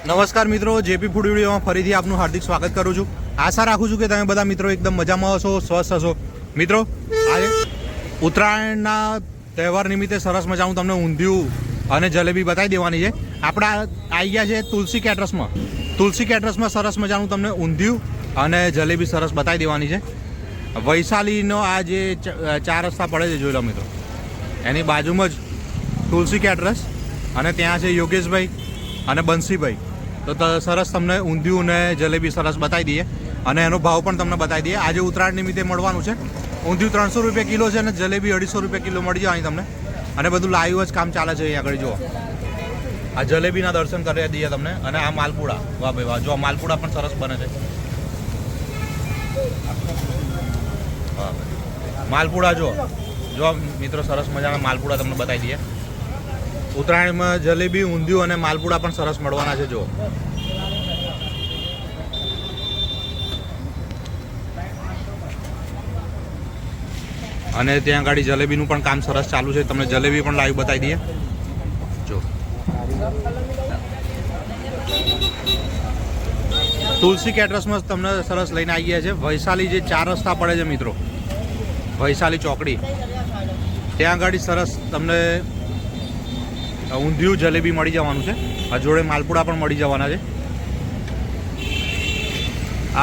નમસ્કાર મિત્રો, JP food વિડીયોમાં ફરીથી આપનું હાર્દિક સ્વાગત કરું છું. આશા રાખું છું કે તમે બધા મિત્રો એકદમ મજામાં હશો, સ્વસ્થ હશો. મિત્રો, આજે ઉત્તરાયણના તહેવાર નિમિત્તે સરસ મજાનું તમને ઊંધિયું અને જલેબી બતાવી દેવાની છે. આપણે આવી ગયા છે તુલસી કેટરસમાં. તુલસી કેટરસમાં સરસ મજાનું તમને ઊંધિયું અને જલેબી સરસ બતાવી દેવાની છે. વૈશાલીનો આ જે 4 રસ્તા પડે છે, જોઈ લો મિત્રો, એની બાજુમાં જ તુલસી કેટરસ અને ત્યાં છે યોગેશભાઈ અને બંસીભાઈ. તો સરસ તમને ઊંધિયું અને જલેબી સરસ બતાવી દઈએ અને એનો ભાવ પણ તમને બતાવી દઈએ. આજે ઉત્તરાયણ નિમિત્તે મળવાનું છે. ઊંધિયું 300 રૂપિયા કિલો છે અને જલેબી 250 રૂપિયા કિલો મળી જાય તમને. અને બધું લાઈવ જ કામ ચાલે છે અહીંયા આગળ. જુઓ, આ જલેબીના દર્શન કરી દઈએ તમને. અને આ માલપુડા, વાહ ભાઈ વાહ, જો માલપુડા પણ સરસ બને છે. માલપુડા જો મિત્રો, સરસ મજાના માલપુડા તમને બતાવી દઈએ. ઉત્તરાયણમાં જલેબી, ઊંધિયું અને માલપુડા પણ સરસ મળવાના છે. જો અને ત્યાં ગાડી જલેબીનું પણ કામ સરસ ચાલુ છે. તમને જલેબી પણ લાઈવ બતાવી દઈએ. જો તુલસી કેટરસમાં તમને સરસ લઈને આવી ગયા છે. વૈશાલી જે 4 રસ્તા પડે છે મિત્રો, વૈશાલી ચોકડી, ત્યાં ગાડી સરસ તમને ઊંધિયું જલેબી મળી જવાનું છે. આ જોડે માલપુડા પણ મળી જવાના છે.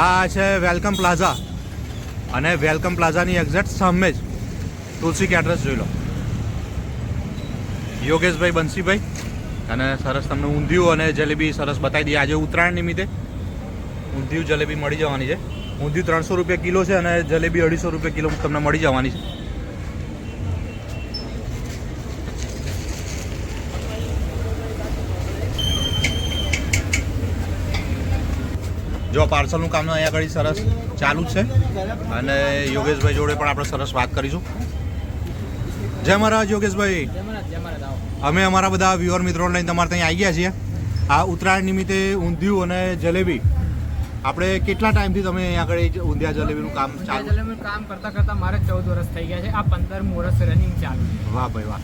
આ છે વેલકમ પ્લાઝા અને વેલકમ પ્લાઝાની એક્ઝેક્ટ સામે જ તુલસી કેટરસ. જોઈ લો, યોગેશભાઈ, બંસીભાઈ, અને સરસ તમને ઊંધિયું અને જલેબી સરસ બતાવી દઈએ. આજે ઉત્તરાયણ નિમિત્તે ઊંધિયું જલેબી મળી જવાની છે. ઊંધિયું 300 રૂપિયા કિલો છે અને જલેબી 250 રૂપિયા કિલો તમને મળી જવાની છે. જો પાર્સલનું કામ અહીંયા આગળ સરસ ચાલુ જ છે અને યોગેશભાઈ જોડે પણ આપણે સરસ વાત કરીશું. જય મહારાજ યોગેશભાઈ. અમે અમારા બધા વ્યુઅર મિત્રોને લઈને તમારે ત્યાં આવી ગયા છીએ. આ ઉત્તરાયણ નિમિત્તે ઊંધિયું અને જલેબી આપણે કેટલા ટાઈમથી તમે અહીંયા આગળ ઊંધિયા જલેબીનું કામ ચાલુ? કામ કરતા કરતા મારે 14 વર્ષ થઈ ગયા છે. આ 15મું વર્ષ રનિંગ ચાલુ. વાહ ભાઈ વાહ.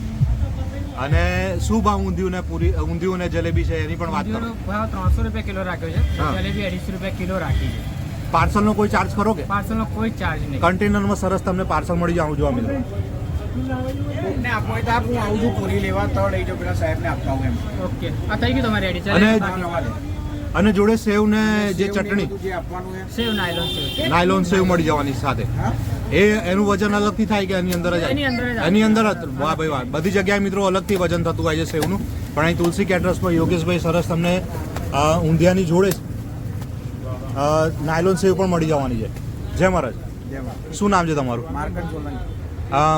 અને શું ભાવ ઊંધિયું અને જલેબી છે એની પણ વાત કરો. ભાવ 300 રૂપિયા કિલો રાખ્યો છે. જલેબી 250 રૂપિયા કિલો રાખી છે. પાર્સલનો કોઈ ચાર્જ ખરો કે? પાર્સલનો કોઈ ચાર્જ નહીં. કન્ટેનરમાં સરસ તમને પાર્સલ મળી જવાનું જોવા મિત્રો. ને આપો તો હું આવું છું પૂરી લેવા તો લઈ જાઓ, પેલા સાહેબને આપતા હું એમ. ઓકે, આ થઈ ગયું તમારી રેડી. અને જોડે સેવ ને જે ચટણી, જે આપવાનું એમ સેવ નાયલોન સેવ. નાયલોન સેવ મળી જવાની સાથે. એનું વજન અલગથી થાય કે એની અંદર જ? એની અંદર જ. વાહ ભાઈ વાહ. બધી જગ્યાએ મિત્રો અલગથી વજન થતું હોય છે સેવનું. પણ અહીં તુલસી કેટરસમાં યોગેશભાઈ સરસ તમને ઊંધિયાની જોડે નાયલોન સેવ પણ મળી જવાની છે. જય મહારાજ. શું નામ છે તમારું? માર્કેટ સોલંકી.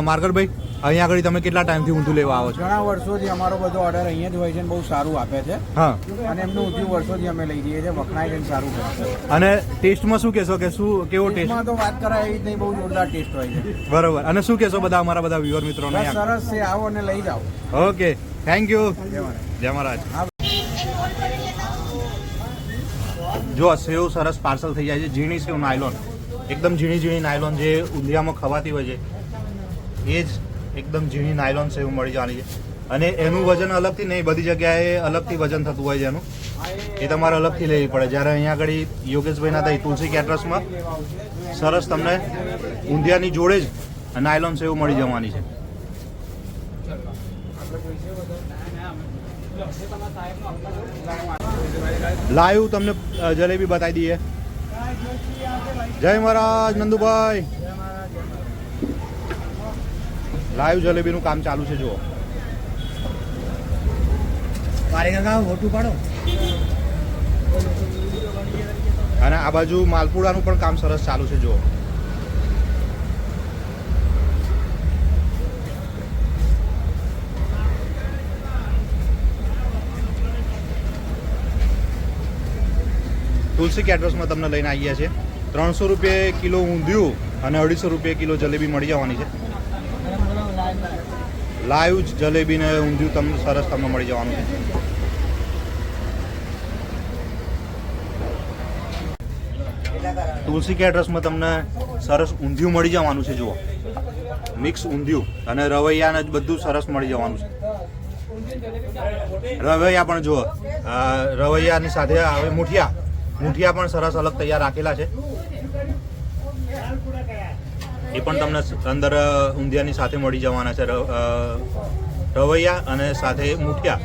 માર્કરભાઈ, અહીંયા આગળ તમે કેટલા ટાઈમથી ઊંધિયું લેવા આવો છો? ઘણા વર્ષોથી અમારો બધો ઓર્ડર અહીંયા જ હોય છે, બહુ સારું આપે છે. હા. અને એમનું ઊંધિયું વર્ષોથી અમે લઈ જઈએ છીએ, વખણાય છે, સારું કરે છે. અને ટેસ્ટમાં શું કહેશો કે કેવો ટેસ્ટ? એમાં તો વાત કરાય એવી જ નહીં, બહુ જોરદાર ટેસ્ટ હોય છે. બરોબર. અને શું કહેશો અમારા બધા વ્યુઅર મિત્રોને? બસ સરસ છે, આવો અને લઈ જાઓ. Okay, thank you. જય મહારાજ. જય મહારાજ. જો સેવ સરસ પાર્સલ થઈ જાય છે. ઝીણી સેવ નાયલોન, એકદમ ઝીણી નાયલોન જે ઊંધિયામાં ખવાતી હોય છે એ જ એકદમ ઝીણી નાયલોન સેવ મળી જવાની છે. અને એનું વજન અલગથી નહીં, બધી જગ્યાએ અલગથી વજન થતું હોય છે એનું, એ તમારે અલગથી લેવી પડે. જ્યારે અહીંયા આગળ યોગેશભાઈના ત્યાં તુલસી કેટરસમાં સરસ તમને ઊંધિયાની જોડે જ નાયલોન સેવ મળી જવાની છે. લાઈવ તમને જલેબી બતાવી દઈએ. જય મહારાજ નંદુભાઈ. લાઈવ જલેબીનું કામ ચાલુ છે. જુઓ, અને આ બાજુ માલપુડાનું પણ કામ સરસ ચાલુ છે. જુઓ, તુલસી કેટરસમાં તમને લઈને આવી ગયા છે. 300 રૂપિયા કિલો ઊંધિયું અને 250 રૂપિયા કિલો જલેબી મળી જવાની છે. લાઈવ જલેબી ને ઊંધિયું તમને સરસ તમને મળી જવાનું છે. તુલસી કેટરસમાં તમને સરસ ઊંધિયું મળી જવાનું છે. જુઓ, મિક્સ ઊંધિયું અને રવૈયા ને બધું સરસ મળી જવાનું છે. રવૈયા પણ જુઓ, રવૈયાની સાથે હવે મુઠિયા પણ સરસ અલગ તૈયાર રાખેલા છે. એ પણ તમને અંદર ઊંધિયાની સાથે મળી જવાના છે. રવૈયા અને સાથે મુઠિયા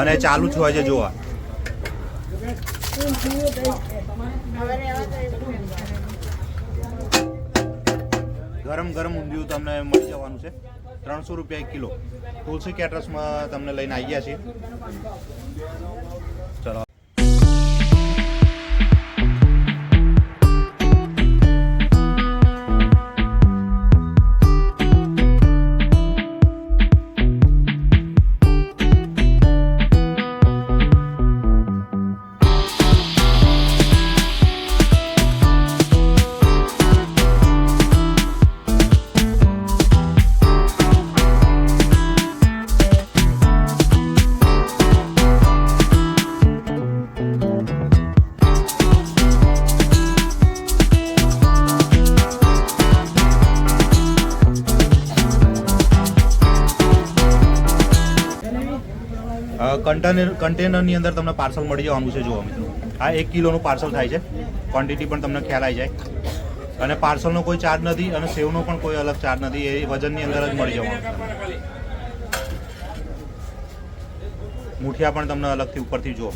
અને ચાલુ જ હોય છે જોવા. ગરમ ગરમ ઊંધિયું તમને મળી જવાનું છે. 300 રૂપિયા 1 કિલો. તુલસી કેટરર્સમાં તમને લઈને આવી ગયા છીએ. ચલો. કન્ટેનરની અંદર તમને પાર્સલ મળી જવાનું છે. જુઓ મિત્રો, આ 1 કિલોનું પાર્સલ થાય છે. ક્વોન્ટિટી પણ તમને ખ્યાલ આવી જાય. અને પાર્સલનો કોઈ ચાર્જ નથી અને સેવનો પણ કોઈ અલગ ચાર્જ નથી. એ વજનની અંદર જ મળી જવાનું. મુઠિયા પણ તમને અલગથી ઉપરથી જુઓ.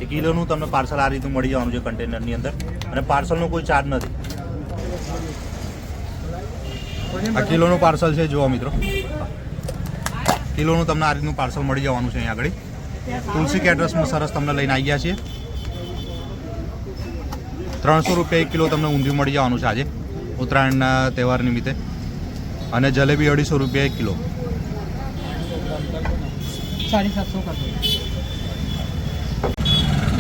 એક કિલોનું તમને પાર્સલ આ રીતનું મળી જવાનું છે કન્ટેનરની અંદર અને પાર્સલનો કોઈ ચાર્જ નથી. આ કિલોનું પાર્સલ છે. જુઓ મિત્રો, કિલોનું તમને આ રીતનું પાર્સલ મળી જવાનું છે. અહીંયા આગળ તુલસી કેટરર્સમાં સરસ તમને લઈને આવી ગયા છીએ. 300 રૂપિયા 1 કિલો તમને ઊંધિયું મળી જવાનું છે આજે ઉત્તરાયણના તહેવાર નિમિત્તે. અને જલેબી 250 રૂપિયા 1 કિલો. 750 કરજો.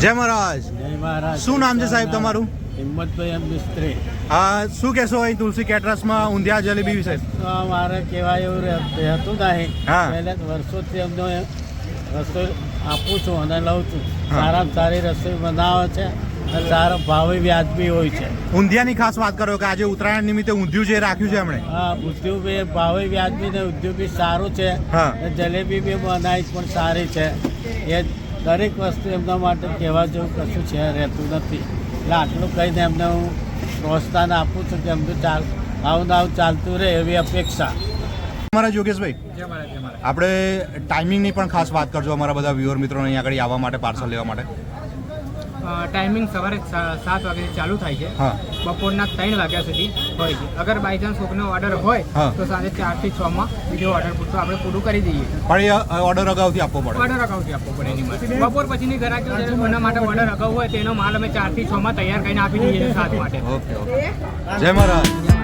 જય મહારાજ. જય મહારાજ. શું નામ છે સાહેબ તમારું? હિંમતભાઈ એમ મિસ્ત્રી. શું કહેશો અહીં તુલસી કેટરર્સમાં ઊંધિયા જલેબી વિશે? તો મારે કહેવાય એવું રહેતું નહીં. હા. પહેલે વર્ષોથી એમનો રસોઈ આપું છું અને લઉં છું. હા. સારામાં સારી રસોઈ બનાવે છે અને સારો ભાવે વ્યાજબી હોય છે. ઊંધિયાની ખાસ વાત કરો કે આજે ઉત્તરાયણ નિમિત્તે ઊંધિયું જે રાખ્યું છે એમણે. હા, ઉદ્યોગ બી ભાવે વ્યાજબી ને ઉદ્યોગ બી સારું છે. હા. અને જલેબી બી બનાવી પણ સારી છે. એ દરેક વસ્તુ એમના માટે કહેવા જેવું કશું છે રહેતું નથી. એટલે આટલું કહીને એમને હું પ્રોત્સાહન આપું છું કે એમનું આવું ને આવું ચાલતું રહે એવી અપેક્ષા. અમારા યોગેશભાઈ, જય મહારાજ, જય મહારાજ. આપણે ટાઈમિંગની પણ ખાસ વાત કરજો અમારા બધા વ્યુઅર મિત્રોને અહીંયા આગળ આવવા માટે, પાર્સલ લેવા માટે. ટાઈમિંગ સવારે 7 વાગ્યાથી ચાલુ થાય છે. હા. બપોરના 3 વાગ્યા સુધી હોય છે. અગર બાય ચાન્સ કોઈનો ઓર્ડર હોય હા. તો સાંજે 4 થી 6 માં બીજો ઓર્ડર પૂરતો આપણે પૂરું કરી દઈએ. પણ એ ઓર્ડર અગાઉથી આપવો પડે. ઓર્ડર અગાઉથી આપવો પડે એની માટે. બપોર પછીની ગ્રાહકો એના માટે ઓર્ડર અગાઉ હોય તેનો માલ અમે 4 થી 6 માં તૈયાર કરીને આપી દઈએ છીએ 7 માટે. Okay okay. જય મહારાજ.